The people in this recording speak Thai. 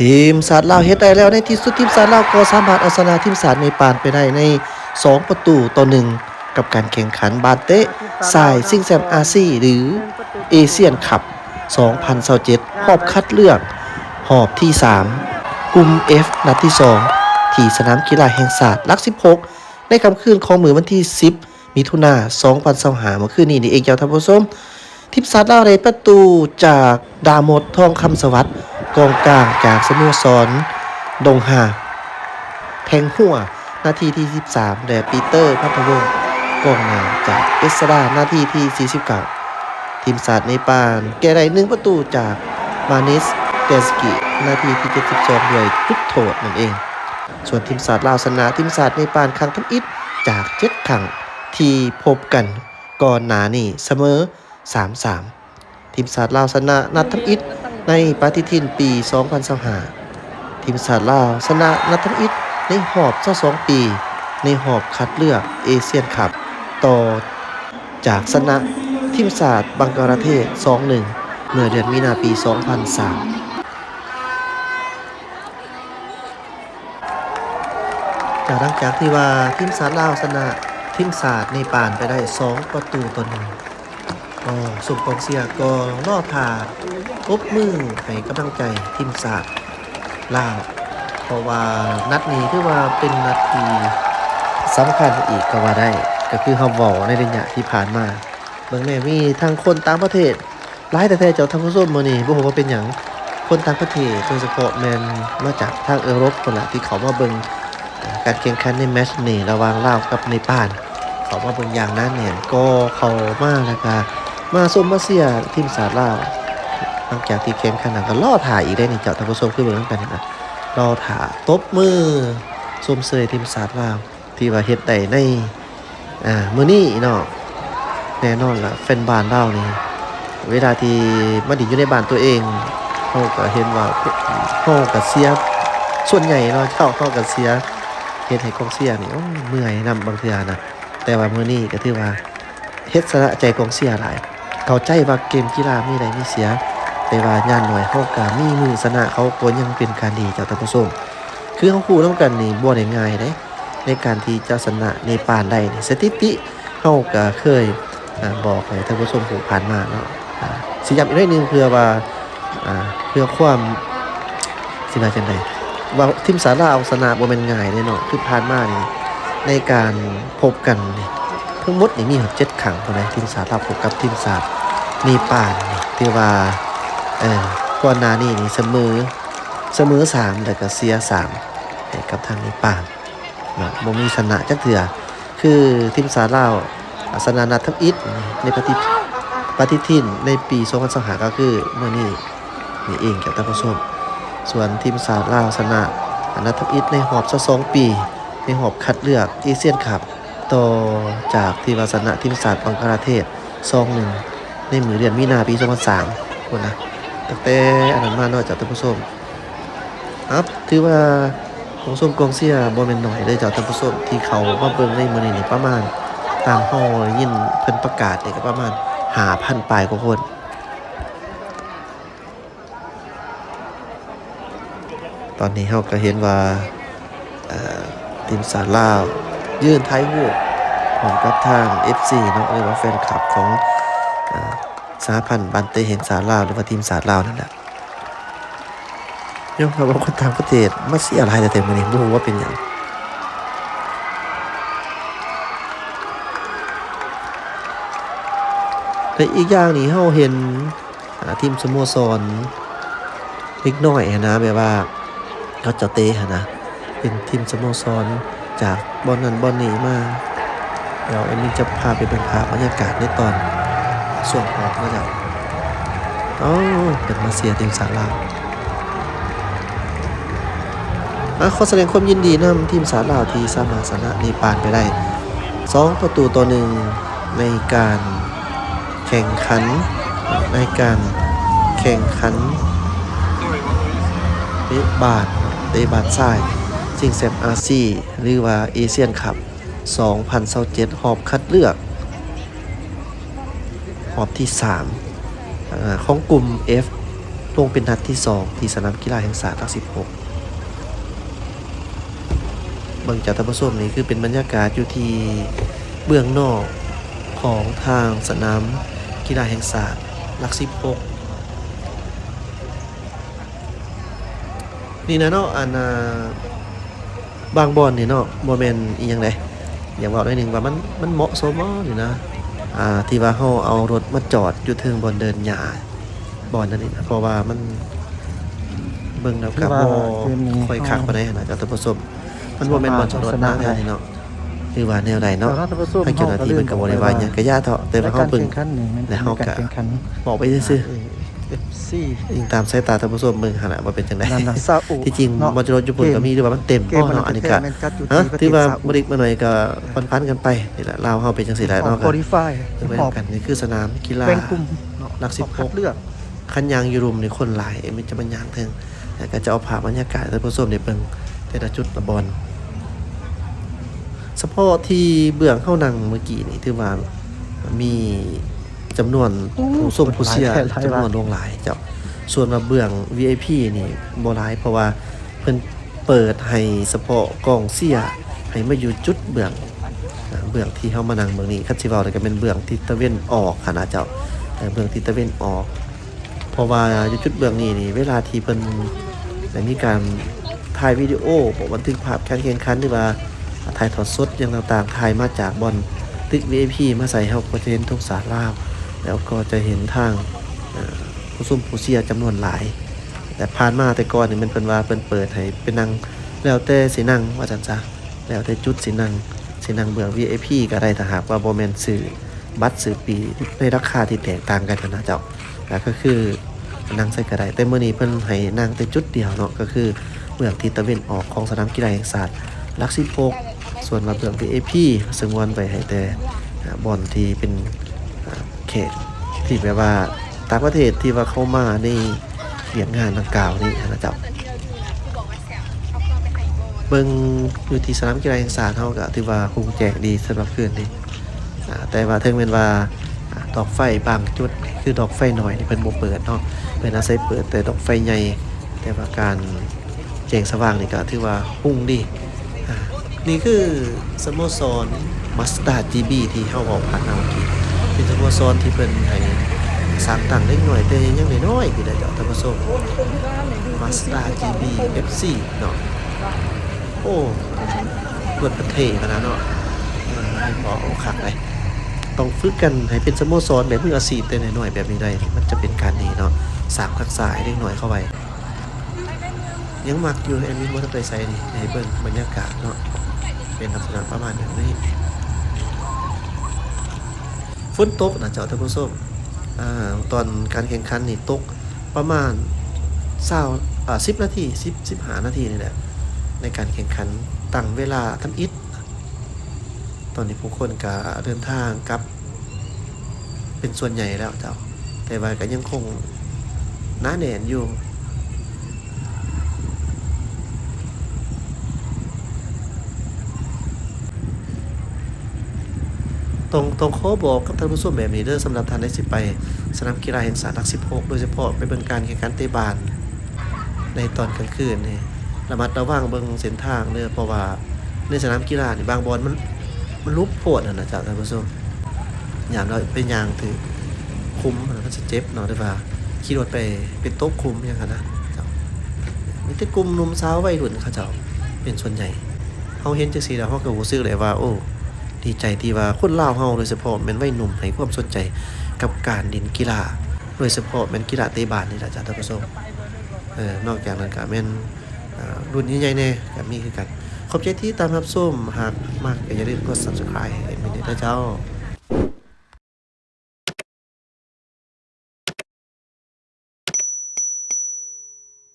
ทีมสาดลาวเฮ็ดได้แล้วในที่สุดทีมสาดลาวก็สามารถเอาชนะทีมสาดเนปาลไปได้ใน2-1กับการแข่งขันบาเตะสายซิงแซมอาซีหรือเอเชียนคัพ2027รอบคัดเลือกรอบที่3กลุ่ม F นัดที่2ที่สนามกีฬาแห่งชาติหลัก16ในค่ำคืนของมื้อวันที่10มิถุนายน2025เมื่อคืนนี้นี่เองเจ้าท่านผู้ชมทีมสาดลาวได้ประตูจากดามดทองคำสวัสดิ์กองกลางจากสโมสรดงหาแทงหัวนาทีที่13และปีเตอร์พัทวงศ์กองหน้าจากเอสรานาทีที่49ทีมสาดเนปาลแก้ได้1ประตูจากมานิสเตสกินาทีที่72ด้วยจุดโทษนั่นเองส่วนทีมสาดลาวชนะทีมสาดเนปาลครั้งทำอิฐจาก7ครั้งที่พบกันก่อนหน้านี้เสมอ3-3ทีมสาดลาวชนะนัดทำอิฐในปฏิทินปี2025ทีมสาดลาวชนะนัดทำอิฐในรอบ22ปีในรอบคัดเลือกเอเชียนคัพต่อจากชนะทีมสาดบังกลาเทศ 2-1 เมื่อเดือนมีนาปี 2003หลังจากที่ว่าทีมสาดลาวชนะทีมสาดเนปาลไปได้2-1ก็ส่งกองเชียร์ก็รอท่าปรบมือให้กำลังใจทีมสาดลาวเพราะว่านัดนี้ถือว่าเป็นนัดที่สำคัญอีกก็ว่าได้ก็คือเฮาเว้าในระยะที่ผ่านมาเบิ่งแน่มีทั้งคนต่างประเทศหลายแต่เจ้าท่านผู้ชมมื้อนี้บ่ฮู้ว่าเป็นหยังคนต่างประเทศโดยเฉพาะแม่นมาจากทางยุโรปพุ่นล่ะที่เขามาเบิ่งการแข่งขันในแมตช์นี้ระหว่างลาวกับเนปาลเขามาเบิ่งอย่างนั้นเนี่ยก็เข้ามาแล้วก็มาชมมาเชียร์ทีมสาดลาวหลังจากที่แข่งขันก็รอท่าอีกได้นี่เจ้าท่านผู้ชมคือเบิ่งนำกันนี่นะรอท่าตบมือชมเชยทีมสาดลาวที่ว่าเฮ็ดได้ในมื้อนี้เนาะแน่นอนล่ะแฟนบ้านลาวนี่เวลาที่มาดิอยู่ในบ้านตัวเองเฮาก็เห็นว่าเฮาก็เชียร์ส่วนใหญ่เนาะเฮาก็เชียร์เฮ็ดให้กองเชียร์นี่เมื่อยนำบางเทื่อนะแต่ว่ามื้อนี้ก็ถือว่าเฮ็ดสะใจกองเชียร์หลายเข้าใจว่าเกมกีฬามีได้มีเสียแต่ว่าย่านน้อยเฮาก็มีมือชนะเขาก็ยังเป็นการดีเจ้าท่านผู้ชมคือเฮาคู่นำกันนี่บ่ได้ง่ายเด้ในการที่จะชนะเนปาลได้นี่สถิติเฮาก็เคยบอกให้ท่านผู้ชมผู้ผ่านมาเนาะสิย้ำอีกหน่อยนึงเพื่อว่าเพื่อความสิว่าจังได๋ว่าทีมสาดลาวชนะบ่แม่นง่ายเด้เนาะคือผ่านมานี่ในการพบกันนี่ทั้งหมดนี่มี7ครั้งพุ่นนะทีมสาดลาวพบกับทีมสาดเนปาลนี่ถือว่าก่อนหน้านี้นี่เสมอ3แล้วก็เสีย3ให้กับทางเนปาลเนาะบ่มีชนะจักเทื่อคือทีมสาดลาวชนะนัดทำอิฐในปฏิทินในปี2025ก็คือมื้อนี้นี่เองครับท่านผู้ชมส่วนทีมสาดลาวชนะนัดทำอิฐในรอบ22ปีในรอบคัดเลือกเอเชียนคัพต่อจากที่ว่าชนะทีมสาดบังกลาเทศ 2-1 ในมื้อเดือนมีนาปี2003พุ่นนะตั้งแต่อันนั้นมาเนาะจ้ะท่านผู้ชมครับถือว่ากองเชียร์บ่แม่นน้อยเด้อจ้ะท่านผู้ชมที่เขามาเบิ่งในมื้อนี้นี่ประมาณตามเฮาได้ยินเพิ่นประกาศนี่ก็ประมาณ 5,000 ปลายกว่าคนตอนนี้เฮาก็เห็นว่าทีมสาดลาวยืนถ่ายรูปพร้อมกับทาง FC เนาะหรือว่าแฟนคลับของสหพันธ์บันเตะแห่งสาดลาวหรือว่าทีมสาดลาวนั่นแหละยอมรับว่าคนต่างประเทศมาเชียร์หลายแต่มื้อนี้บ่รู้ว่าเป็นหยังแต่อีกอย่างนี่เฮาเห็นทีมสโมสรเล็กน้อยนะแบบว่าเขาจะเตะนะเป็นทีมสโมสรจากบอลนั้นบอลนี้มาเดี๋ยวอันนี้จะพาไปเป็นภาพบรรยากาศในตอนส่วนออกนะจ๊ะเป็นมาเชียร์ทีมสาดลาวขอแสดงความยินดีนำทีมสาดลาวที่สามารถชนะเนปาลไปได้2-1ในการแข่งขันเตะบาสทรายซิงแซมอาซีหรือว่าเอเชียนคัพ2027รอบคัดเลือกรอบที่3ของกลุ่ม F ลงเป็นนัดที่2ที่สนามกีฬาแห่งชาติหลัก16เบิ่งจากท่านผู้ชมนี่คือเป็นบรรยากาศอยู่ที่เบื้องนอกของทางสนามกีฬาแห่งชาติหลัก16นี่นะเนาะอันบางบอนนี่เนาะบ่แม่นอีหยังไดอยากเว้าหน่อยหนึงว่ามันเหมาะสมบ่นี่นะที่ว่าเฮาเอารถมาจอดอยู่เทิงบ่อนเดินหญ้าบ่อนนั่นนี่นะเพราะว่ามันเบิ่งแล้วก็บ่ค่อยคักปานใดนะท่านผู้ชมมันบ่แม่นบ่อนจอดรถนะแนวนี้เนาะหรือว่าแนวใดเนาะให้เจ้าหน้าที่เพิ่นก็บ่ได้ว่าหยังก็ย่าเถาะแต่ว่าเฮาเบิ่งแล้วเฮาก็บอกไปซื่อๆยิงตามสายตาท่านผู้ชมเบิ่งหั่นน่ะว่าเป็นจังได๋ที่จริงบ่อนจอดรถญี่ปุ่นก็มีหรือว่ามันเต็มบ่เนาะอันนี้ก็ถือว่าบ่ดิกมาหน่อยก็ผ่อนๆกันไปนี่แหละลาวเฮาเป็นจังซี่แหละเนาะ โคดิฟาย เหมือนกันนี่คือสนามกีฬา เป็นกลุ่ม หลัก เลือก 16คันยางอยู่รุมนี่คนหลายมันจะมันยางเทิงแต่ก็จะเอาภาพบรรยากาศท่านผู้ชมได้เบิ่งแต่ละจุดละบอลเฉพาะที่เบื้องเข้านั่งเมื่อกี้นี่ถือว่ามีจำนวนผู้ชมผู้เชียร์จำนวนลงหลายเจ้าส่วนว่าเบื้อง VIP นี่บ่หลายเพราะว่าเพิ่นเปิดให้เฉพาะกองเชียร์ให้มาอยู่จุดเบื้องที่เฮามานั่งเบื้องนี้คันสิเว้าแล้วก็เป็นเบื้องทิศตะเวนออกหั่นน่ะเจ้าเบื้องทิศตะเวนออกเพราะว่าอยู่จุดเบื้องนี้นี่เวลาที่เพิ่นได้มีการถ่ายวิดีโอบ่บันทึกภาพการแข่งขันหรือว่าถ่ายทอดสดอย่างต่างๆถ่ายมาจากบอลตึก VIP มาใส่เฮาก็จะเห็นทุกสาลาวแล้วก็จะเห็นทางผู้ซุ่มผู้เชียร์จำนวนหลายแต่ผ่านมาแต่ก่อนนี่มันเป็นว่าเพิ่นเปิดให้เป็นนั่งแล้วแต่สินั่งว่าจังซะแล้วแต่จุดสินั่งเบื้อง VIP ก็ได้ถ้าหากว่าบ่แม่นซื้อบัตรซื้อปีในราคาที่แตกต่างกันนะเจ้าแล้วก็คือนั่งใส่ก็ได้แต่มื้อนี้เพิ่นให้นั่งแต่จุดเดียวเนาะก็คือเบื้องทิศตะเวนออกของสนามกีฬาแห่งชาติหลัก16ส่วนมาเบื้อง VIP สงวนไว้ให้แต่บอลที่เป็นเขตที่แบบว่าต่างประเทศที่ว่าเข้ามาในเวียงงานดังกล่าวนี้นะเจ้าเบิ่งอยู่ที่สนามกีฬาแห่งชาติเฮาก็ถือว่าคงแจกดีสำหรับคืนนี้แต่ว่าถึงแม้ว่าดอกไฟบางจุดคือดอกไฟน้อยนี่เพิ่นบ่เปิดเนาะเพิ่นอาศัยเปิดแต่ดอกไฟใหญ่แต่ว่าการแจ้งสว่างนี่ก็ถือว่ารุ่งดีนี่คือสโมสร Mazda GB ที่เฮาเว้าผ่านมาเมื่อกี้เป็นสโมสรที่เพิ่นให้สร้างตั้งเล็กน้อยแต่ยังน้อยๆคือได้เจ้าท่านผู้ชม Mazda GB FC เนาะโอ้รถประเทศขนาดเนาะให้พอเอาคักเลยต้องฝึกกันให้เป็นสโมสรแบบมืออาชีพแต่น้อยๆแบบนี้ได้มันจะเป็นการดีเนาะสร้างทักษะให้เล็กน้อยเข้าไปยังมักอยู่แอดมินมอเตอร์ไซค์นี่ให้เบิ่งบรรยากาศเนาะเป็นลักษณะประมาณแบบนี้ฝนตกนะเจ้าท่านผู้ชมตอนการแข่งขันนี่ตกประมาณ10 นาที15 นาทีนี่แหละในการแข่งขันตั้งเวลาทำอิฐตอนนี้ผู้คนก็เดินทางกลับเป็นส่วนใหญ่แล้วเจ้าแต่ว่าก็ยังคงหนาแน่นอยู่ต้องขอบอกกับท่านผู้ชมแบบนี้เด้อสำหรับท่านที่สิไปสนามกีฬาแห่งชาติหลัก16โดยเฉพาะไปเบิ่งการแข่งขันเตะบาสในตอนกลางคืนนี่ระมัดระวังเบิ่งเส้นทางเด้อเพราะว่าในสนามกีฬานี่บางบอลมันลุกโพดนะจ๊ะท่านผู้ชมอย่างเราไปย่างถือคุ้มมันจะเจ็บเนาะได้ว่าขี่รถไปเป็นโต๊ะคุ้มอย่างนั้นนะเจ้ามีแต่กลุ่มหนุ่มสาววัยรุ่นเขาเจ้าเป็นส่วนใหญ่เฮาเห็นจังซี่แล้วเฮาก็รู้สึกเลยว่าโอ้ดีใจที่ว่าคนลาวเฮาโดยเฉพาะแม่นวัยหนุ่มให้ความสนใจกับการเล่นกีฬาโดยเฉพาะแม่นกีฬาเตะบาสนี่ล่ะจ้ะท่านผู้ชมนอกจากนั้นก็แม่นรุ่นใหญ่ๆแน่ก็มีคือกันขอบใจที่ตามรับชมหากมากก็อย่าลืมกด Subscribe ให้แอดมินด้วยนะเจ้า